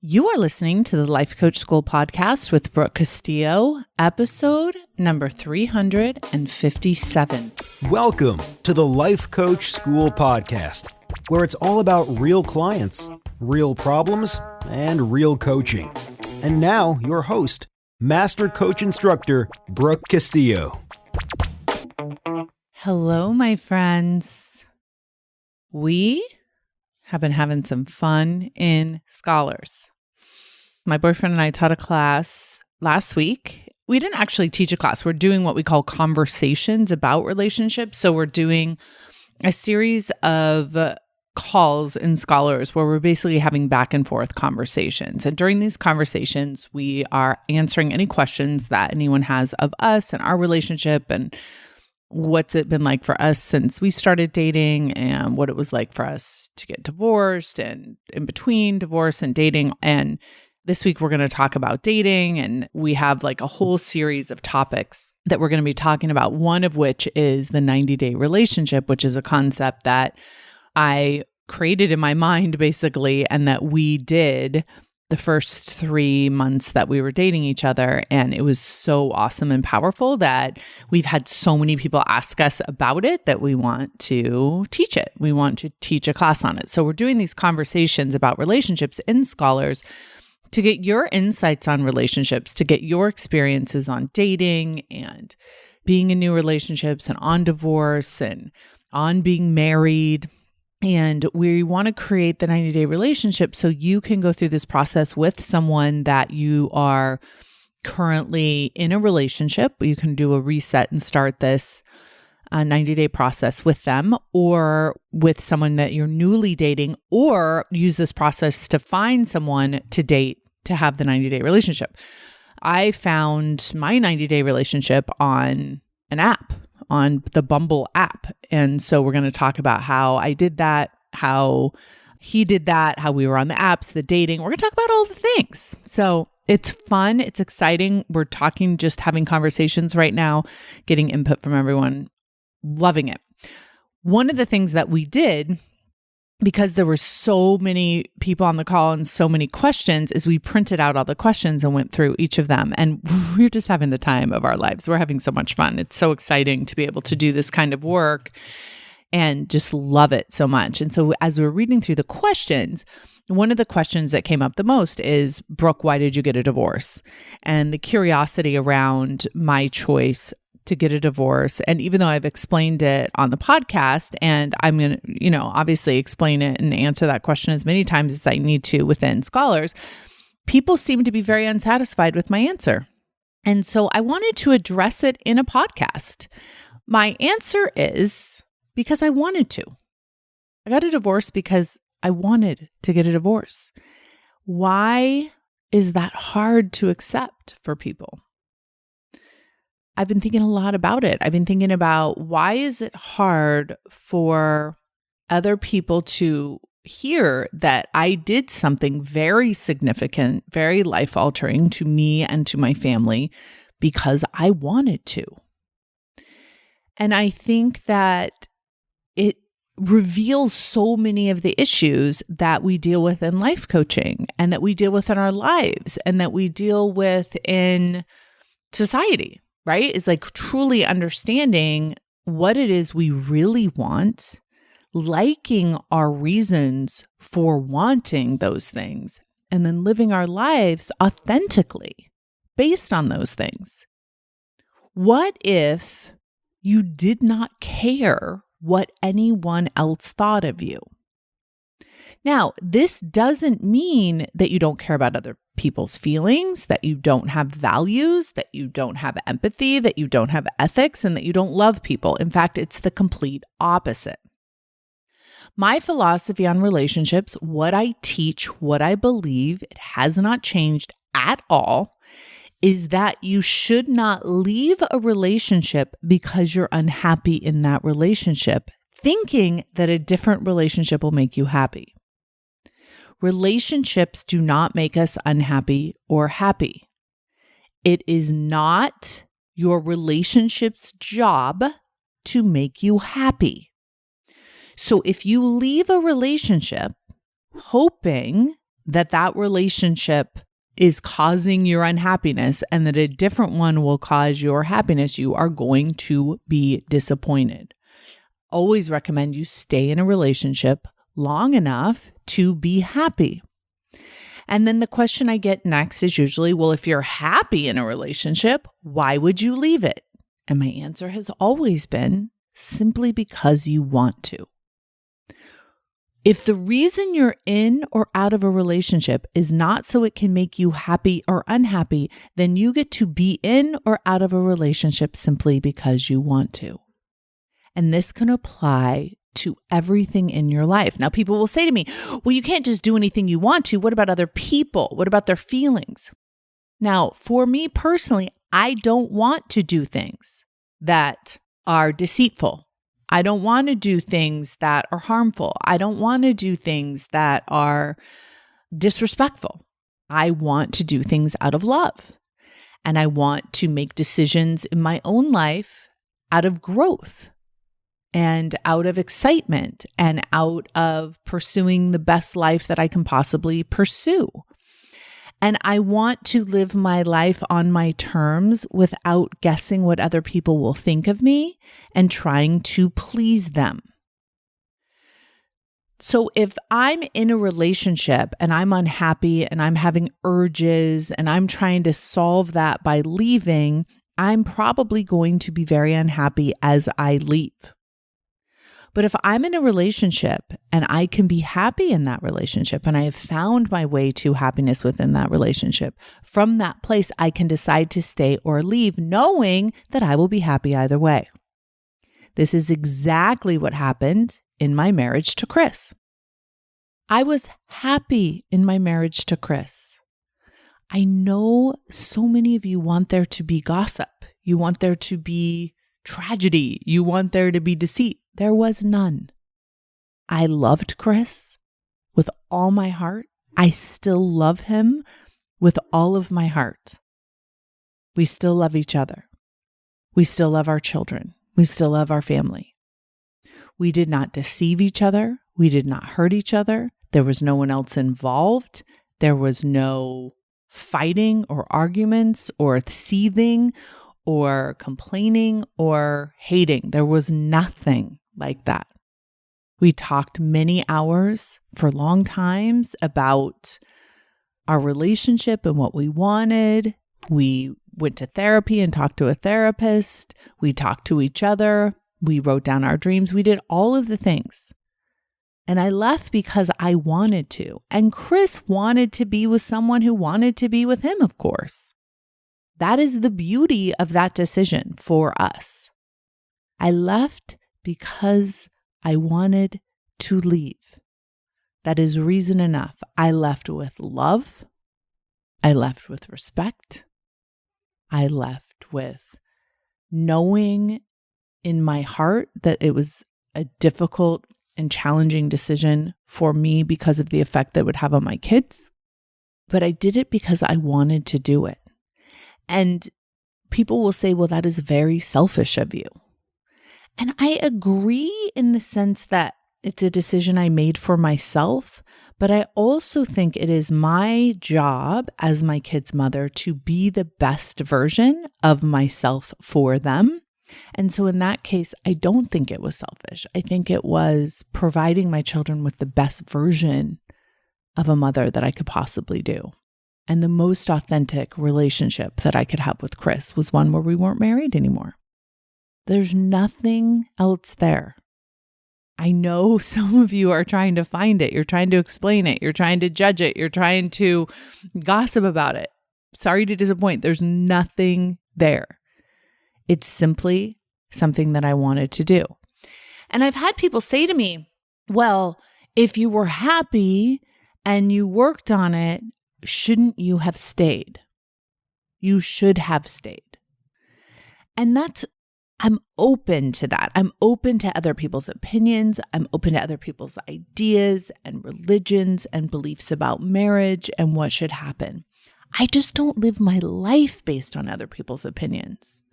You are listening to the Life Coach School podcast with Brooke Castillo, episode number 357. Welcome to the Life Coach School podcast, where it's all about real clients, real problems, and real coaching. And now, your host, Master Coach Instructor, Brooke Castillo. Hello, my friends. We have been having some fun in Scholars. My boyfriend and I taught a class last week. We didn't actually teach a class. We're doing what we call conversations about relationships. So we're doing a series of calls in Scholars where we're basically having back and forth conversations. And during these conversations, we are answering any questions that anyone has of us and our relationship and what's it been like for us since we started dating and what it was like for us to get divorced and in between divorce and dating. And this week we're going to talk about dating, and we have like a whole series of topics that we're going to be talking about, one of which is the 90-day relationship, which is a concept that I created in my mind basically, and that we did the first 3 months that we were dating each other. And it was so awesome and powerful that we've had so many people ask us about it that we want to teach it. We want to teach a class on it. So we're doing these conversations about relationships in Scholars to get your insights on relationships, to get your experiences on dating and being in new relationships and on divorce and on being married. And we want to create the 90-day relationship so you can go through this process with someone that you are currently in a relationship. You can do a reset and start this 90-day process with them, or with someone that you're newly dating, or use this process to find someone to date to have the 90-day relationship. I found my 90-day relationship on an app, on the Bumble app. And so we're going to talk about how I did that, how he did that, how we were on the apps, the dating. We're going to talk about all the things. So it's fun. It's exciting. We're talking, just having conversations right now, getting input from everyone, loving it. One of the things that we did, because there were so many people on the call and so many questions, is we printed out all the questions and went through each of them. And we're just having the time of our lives. We're having so much fun. It's so exciting to be able to do this kind of work and just love it so much. And so as we're reading through the questions, one of the questions that came up the most is, Brooke, why did you get a divorce? And the curiosity around my choice to get a divorce. And even though I've explained it on the podcast, and I'm going to, obviously explain it and answer that question as many times as I need to within Scholars, people seem to be very unsatisfied with my answer. And so I wanted to address it in a podcast. My answer is because I wanted to. I got a divorce because I wanted to get a divorce. Why is that hard to accept for people? I've been thinking a lot about it. I've been thinking about, why is it hard for other people to hear that I did something very significant, very life-altering to me and to my family because I wanted to. And I think that it reveals so many of the issues that we deal with in life coaching, and that we deal with in our lives, and that we deal with in society. Right? Is like truly understanding what it is we really want, liking our reasons for wanting those things, and then living our lives authentically based on those things. What if you did not care what anyone else thought of you? Now, this doesn't mean that you don't care about other people's feelings, that you don't have values, that you don't have empathy, that you don't have ethics, and that you don't love people. In fact, it's the complete opposite. My philosophy on relationships, what I teach, what I believe, it has not changed at all, is that you should not leave a relationship because you're unhappy in that relationship, thinking that a different relationship will make you happy. Relationships do not make us unhappy or happy. It is not your relationship's job to make you happy. So if you leave a relationship hoping that that relationship is causing your unhappiness and that a different one will cause your happiness, you are going to be disappointed. Always recommend you stay in a relationship long enough to be happy. And then the question I get next is usually, well, if you're happy in a relationship, why would you leave it? And my answer has always been simply because you want to. If the reason you're in or out of a relationship is not so it can make you happy or unhappy, then you get to be in or out of a relationship simply because you want to. And this can apply to everything in your life. Now, people will say to me, well, you can't just do anything you want to. What about other people? What about their feelings? Now, for me personally, I don't want to do things that are deceitful. I don't want to do things that are harmful. I don't want to do things that are disrespectful. I want to do things out of love. And I want to make decisions in my own life out of growth and out of excitement and out of pursuing the best life that I can possibly pursue. And I want to live my life on my terms without guessing what other people will think of me and trying to please them. So if I'm in a relationship and I'm unhappy and I'm having urges and I'm trying to solve that by leaving, I'm probably going to be very unhappy as I leave. But if I'm in a relationship and I can be happy in that relationship and I have found my way to happiness within that relationship, from that place, I can decide to stay or leave knowing that I will be happy either way. This is exactly what happened in my marriage to Chris. I was happy in my marriage to Chris. I know so many of you want there to be gossip. You want there to be tragedy. You want there to be deceit. There was none. I loved Chris with all my heart. I still love him with all of my heart. We still love each other. We still love our children. We still love our family. We did not deceive each other. We did not hurt each other. There was no one else involved. There was no fighting or arguments or seething or complaining or hating. There was nothing like that. We talked many hours for long times about our relationship and what we wanted. We went to therapy and talked to a therapist. We talked to each other. We wrote down our dreams. We did all of the things. And I left because I wanted to. And Chris wanted to be with someone who wanted to be with him, of course. That is the beauty of that decision for us. I left because I wanted to leave. That is reason enough. I left with love. I left with respect. I left with knowing in my heart that it was a difficult and challenging decision for me because of the effect that it would have on my kids. But I did it because I wanted to do it. And people will say, well, that is very selfish of you. And I agree in the sense that it's a decision I made for myself, but I also think it is my job as my kid's mother to be the best version of myself for them. And so in that case, I don't think it was selfish. I think it was providing my children with the best version of a mother that I could possibly do. And the most authentic relationship that I could have with Chris was one where we weren't married anymore. There's nothing else there. I know some of you are trying to find it. You're trying to explain it. You're trying to judge it. You're trying to gossip about it. Sorry to disappoint. There's nothing there. It's simply something that I wanted to do. And I've had people say to me, well, if you were happy and you worked on it, shouldn't you have stayed? You should have stayed. And I'm open to that. I'm open to other people's opinions. I'm open to other people's ideas and religions and beliefs about marriage and what should happen. I just don't live my life based on other people's opinions.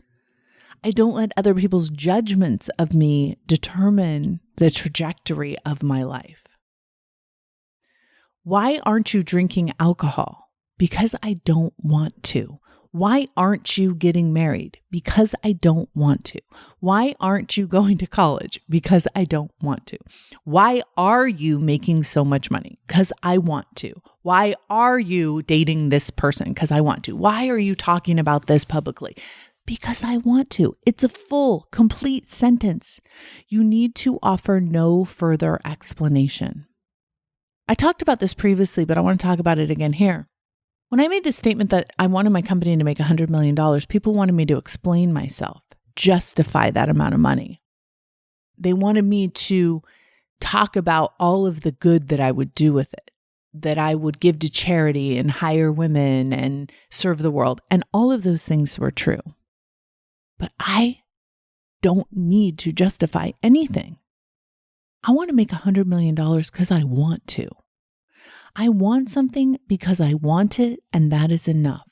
I don't let other people's judgments of me determine the trajectory of my life. Why aren't you drinking alcohol? Because I don't want to. Why aren't you getting married? Because I don't want to. Why aren't you going to college? Because I don't want to. Why are you making so much money? Because I want to. Why are you dating this person? Because I want to. Why are you talking about this publicly? Because I want to. It's a full, complete sentence. You need to offer no further explanation. I talked about this previously, but I want to talk about it again here. When I made the statement that I wanted my company to make $100 million, people wanted me to explain myself, justify that amount of money. They wanted me to talk about all of the good that I would do with it, that I would give to charity and hire women and serve the world. And all of those things were true. But I don't need to justify anything. I want to make $100 million because I want to. I want something because I want it, and that is enough.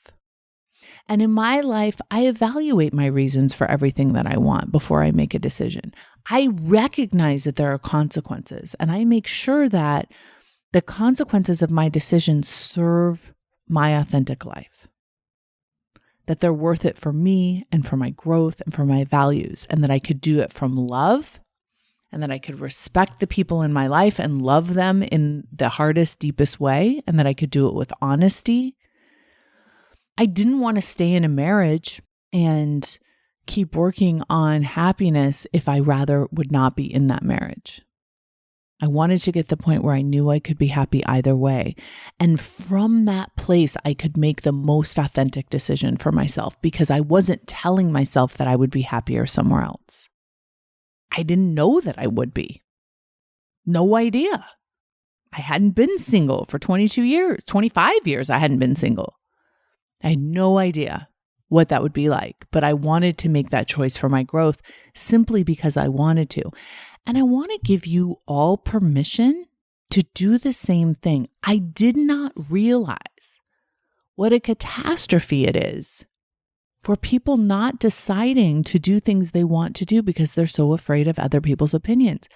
And in my life, I evaluate my reasons for everything that I want before I make a decision. I recognize that there are consequences, and I make sure that the consequences of my decisions serve my authentic life, that they're worth it for me and for my growth and for my values, and that I could do it from love, and that I could respect the people in my life and love them in the hardest, deepest way, and that I could do it with honesty. I didn't want to stay in a marriage and keep working on happiness if I rather would not be in that marriage. I wanted to get to the point where I knew I could be happy either way. And from that place, I could make the most authentic decision for myself because I wasn't telling myself that I would be happier somewhere else. I didn't know that I would be. No idea. I hadn't been single for 22 years, 25 years I hadn't been single. I had no idea what that would be like, but I wanted to make that choice for my growth simply because I wanted to. And I want to give you all permission to do the same thing. I did not realize what a catastrophe it is for people not deciding to do things they want to do because they're so afraid of other people's opinions.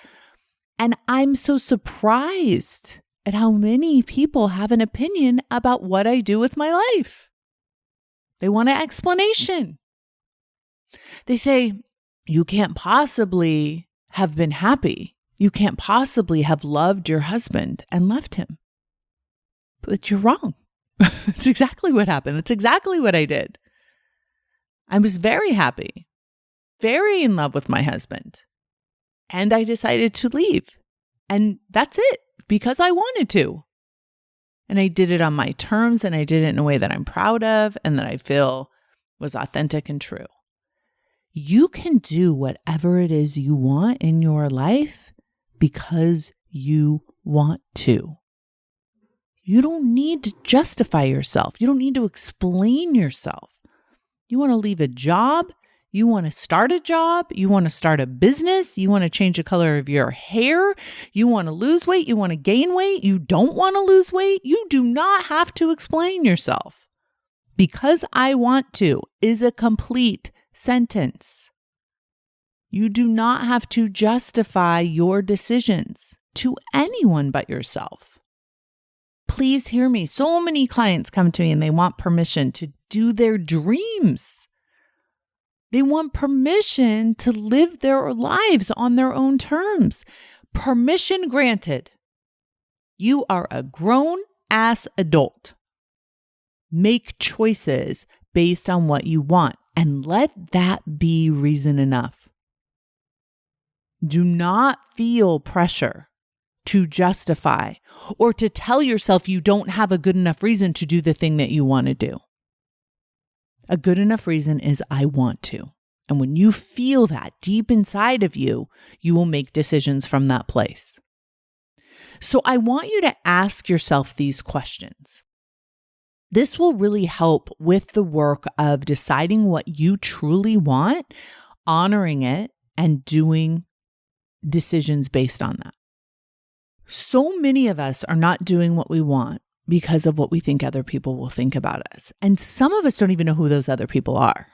And I'm so surprised at how many people have an opinion about what I do with my life. They want an explanation. They say, you can't possibly have been happy. You can't possibly have loved your husband and left him. But you're wrong. It's exactly what happened. It's exactly what I did. I was very happy, very in love with my husband, and I decided to leave. And that's it, because I wanted to. And I did it on my terms, and I did it in a way that I'm proud of and that I feel was authentic and true. You can do whatever it is you want in your life because you want to. You don't need to justify yourself. You don't need to explain yourself. You want to leave a job, you want to start a job, you want to start a business, you want to change the color of your hair, you want to lose weight, you want to gain weight, you don't want to lose weight, you do not have to explain yourself. Because I want to is a complete sentence. You do not have to justify your decisions to anyone but yourself. Please hear me. So many clients come to me and they want permission to do their dreams. They want permission to live their lives on their own terms. Permission granted. You are a grown-ass adult. Make choices based on what you want, and let that be reason enough. Do not feel pressure to justify or to tell yourself you don't have a good enough reason to do the thing that you want to do. A good enough reason is I want to. And when you feel that deep inside of you, you will make decisions from that place. So I want you to ask yourself these questions. This will really help with the work of deciding what you truly want, honoring it, and doing decisions based on that. So many of us are not doing what we want because of what we think other people will think about us. And some of us don't even know who those other people are.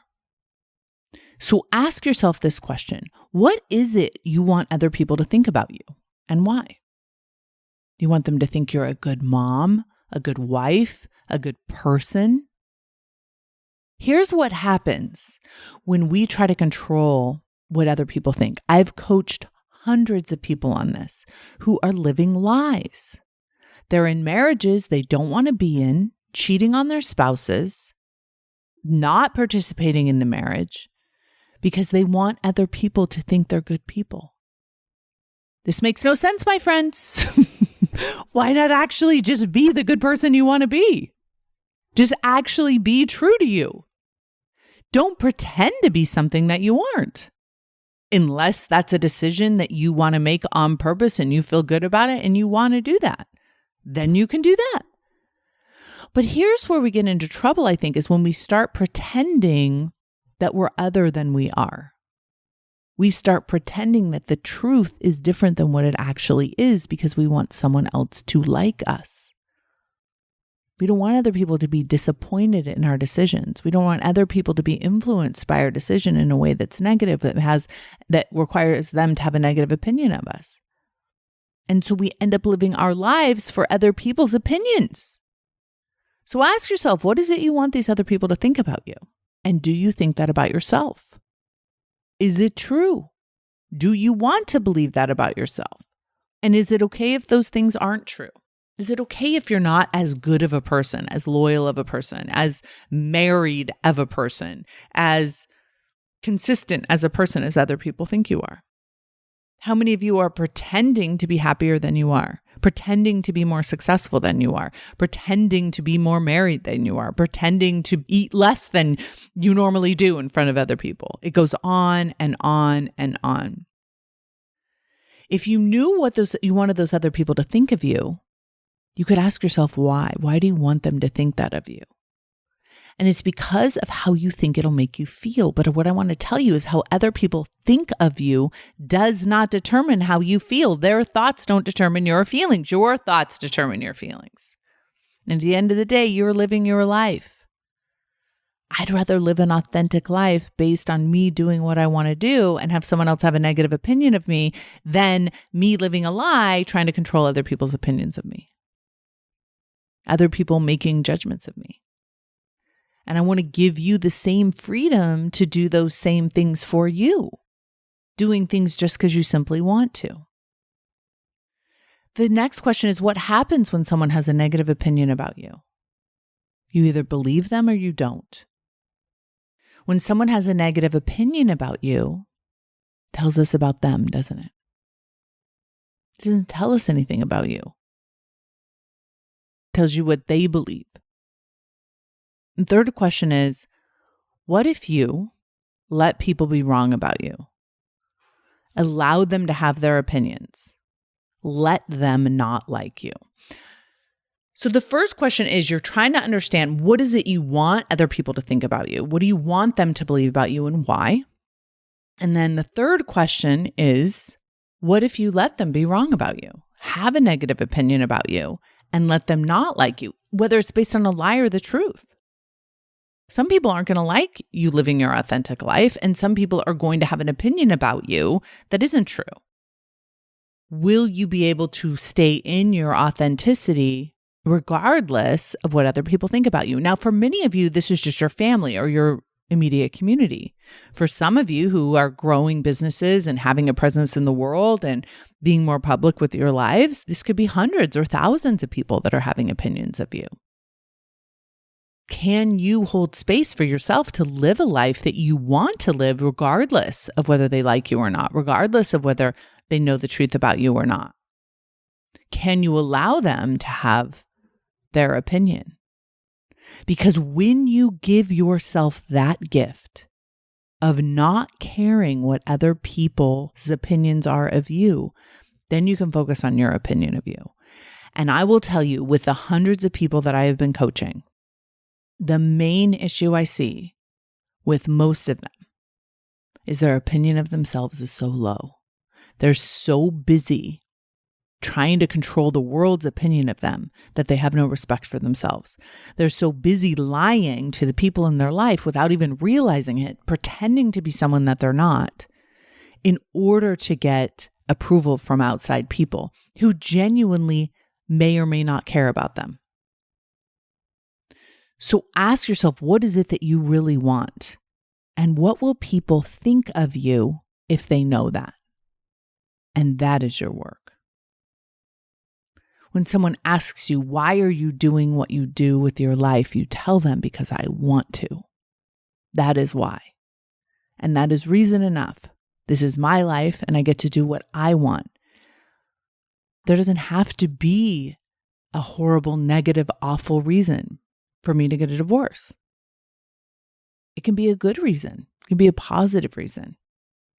So ask yourself this question. What is it you want other people to think about you, and why? You want them to think you're a good mom, a good wife, a good person. Here's what happens when we try to control what other people think. I've coached hundreds of people on this who are living lies. They're in marriages they don't want to be in, cheating on their spouses, not participating in the marriage because they want other people to think they're good people. This makes no sense, my friends. Why not actually just be the good person you want to be? Just actually be true to you. Don't pretend to be something that you aren't. Unless that's a decision that you want to make on purpose and you feel good about it and you want to do that, then you can do that. But here's where we get into trouble, I think, is when we start pretending that we're other than we are. We start pretending that the truth is different than what it actually is because we want someone else to like us. We don't want other people to be disappointed in our decisions. We don't want other people to be influenced by our decision in a way that's negative, that requires them to have a negative opinion of us. And so we end up living our lives for other people's opinions. So ask yourself, what is it you want these other people to think about you? And do you think that about yourself? Is it true? Do you want to believe that about yourself? And is it okay if those things aren't true? Is it okay if you're not as good of a person, as loyal of a person, as married of a person, as consistent as a person as other people think you are? How many of you are pretending to be happier than you are? Pretending to be more successful than you are? Pretending to be more married than you are? Pretending to eat less than you normally do in front of other people? It goes on and on and on. If you knew what you wanted those other people to think of you, you could ask yourself why. Why do you want them to think that of you? And it's because of how you think it'll make you feel. But what I want to tell you is how other people think of you does not determine how you feel. Their thoughts don't determine your feelings. Your thoughts determine your feelings. And at the end of the day, you're living your life. I'd rather live an authentic life based on me doing what I want to do and have someone else have a negative opinion of me than me living a lie trying to control other people's opinions of me. Other people making judgments of me. And I want to give you the same freedom to do those same things for you, doing things just because you simply want to. The next question is, what happens when someone has a negative opinion about you? You either believe them or you don't. When someone has a negative opinion about you, it tells us about them, doesn't it? It doesn't tell us anything about you. It tells you what they believe. And third question is, what if you let people be wrong about you? Allow them to have their opinions. Let them not like you. So the first question is, you're trying to understand, what is it you want other people to think about you? What do you want them to believe about you and why? And then the third question is, what if you let them be wrong about you? Have a negative opinion about you and let them not like you, whether it's based on a lie or the truth. Some people aren't going to like you living your authentic life, and some people are going to have an opinion about you that isn't true. Will you be able to stay in your authenticity regardless of what other people think about you? Now, for many of you, this is just your family or your immediate community. For some of you who are growing businesses and having a presence in the world and being more public with your lives, this could be hundreds or thousands of people that are having opinions of you. Can you hold space for yourself to live a life that you want to live regardless of whether they like you or not, regardless of whether they know the truth about you or not? Can you allow them to have their opinion? Because when you give yourself that gift of not caring what other people's opinions are of you, then you can focus on your opinion of you. And I will tell you, with the hundreds of people that I have been coaching, the main issue I see with most of them is their opinion of themselves is so low. They're so busy trying to control the world's opinion of them that they have no respect for themselves. They're so busy lying to the people in their life without even realizing it, pretending to be someone that they're not, in order to get approval from outside people who genuinely may or may not care about them. So ask yourself, what is it that you really want? And what will people think of you if they know that? And that is your work. When someone asks you, why are you doing what you do with your life? You tell them, because I want to. That is why. And that is reason enough. This is my life and I get to do what I want. There doesn't have to be a horrible, negative, awful reason for me to get a divorce. It can be a good reason. It can be a positive reason.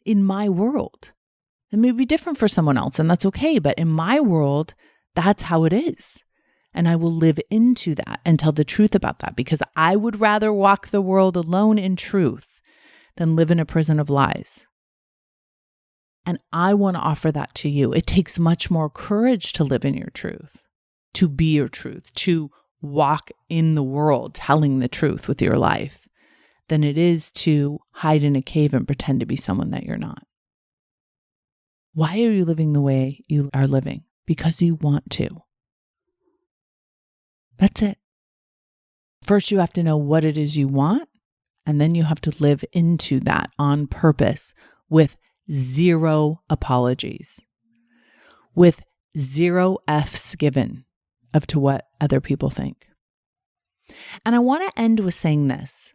In my world, it may be different for someone else, and that's okay. But in my world, that's how it is. And I will live into that and tell the truth about that, because I would rather walk the world alone in truth than live in a prison of lies. And I want to offer that to you. It takes much more courage to live in your truth, to be your truth, to walk in the world telling the truth with your life, than it is to hide in a cave and pretend to be someone that you're not. Why are you living the way you are living? Because you want to. That's it. First, you have to know what it is you want, and then you have to live into that on purpose with zero apologies, with zero F's given up to what other people think. And I want to end with saying this.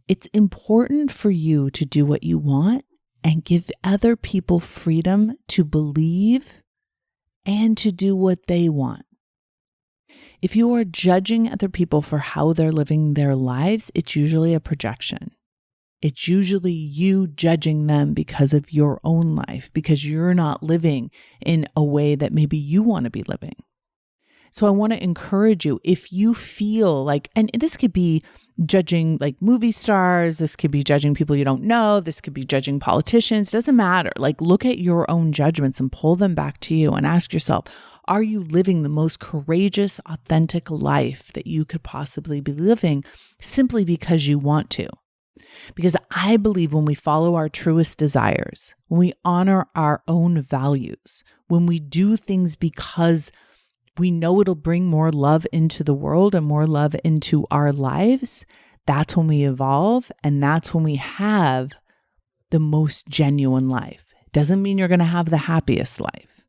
It's important for you to do what you want and give other people freedom to believe and to do what they want. If you are judging other people for how they're living their lives, it's usually a projection. It's usually you judging them because of your own life, because you're not living in a way that maybe you want to be living. So I want to encourage you, if you feel like, and this could be judging like movie stars, this could be judging people you don't know, this could be judging politicians, doesn't matter. Like, look at your own judgments and pull them back to you and ask yourself, are you living the most courageous, authentic life that you could possibly be living simply because you want to? Because I believe when we follow our truest desires, when we honor our own values, when we do things because we know it'll bring more love into the world and more love into our lives, that's when we evolve, and that's when we have the most genuine life. It doesn't mean you're going to have the happiest life.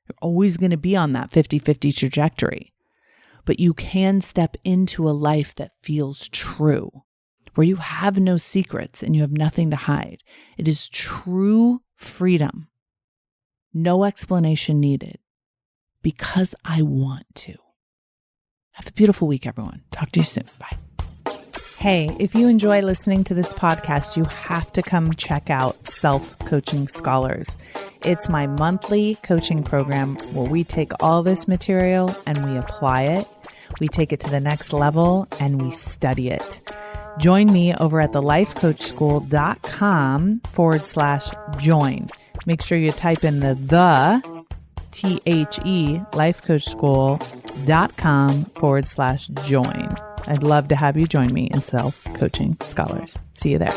You're always going to be on that 50-50 trajectory. But you can step into a life that feels true, where you have no secrets and you have nothing to hide. It is true freedom. No explanation needed. Because I want to. Have a beautiful week, everyone. Talk to you soon. Bye. Hey, if you enjoy listening to this podcast, you have to come check out Self-Coaching Scholars. It's my monthly coaching program where we take all this material and we apply it. We take it to the next level and we study it. Join me over at thelifecoachschool.com/join. Make sure you type in the lifecoachschool.com/join. I'd love to have you join me in Self-Coaching Scholars. See you there.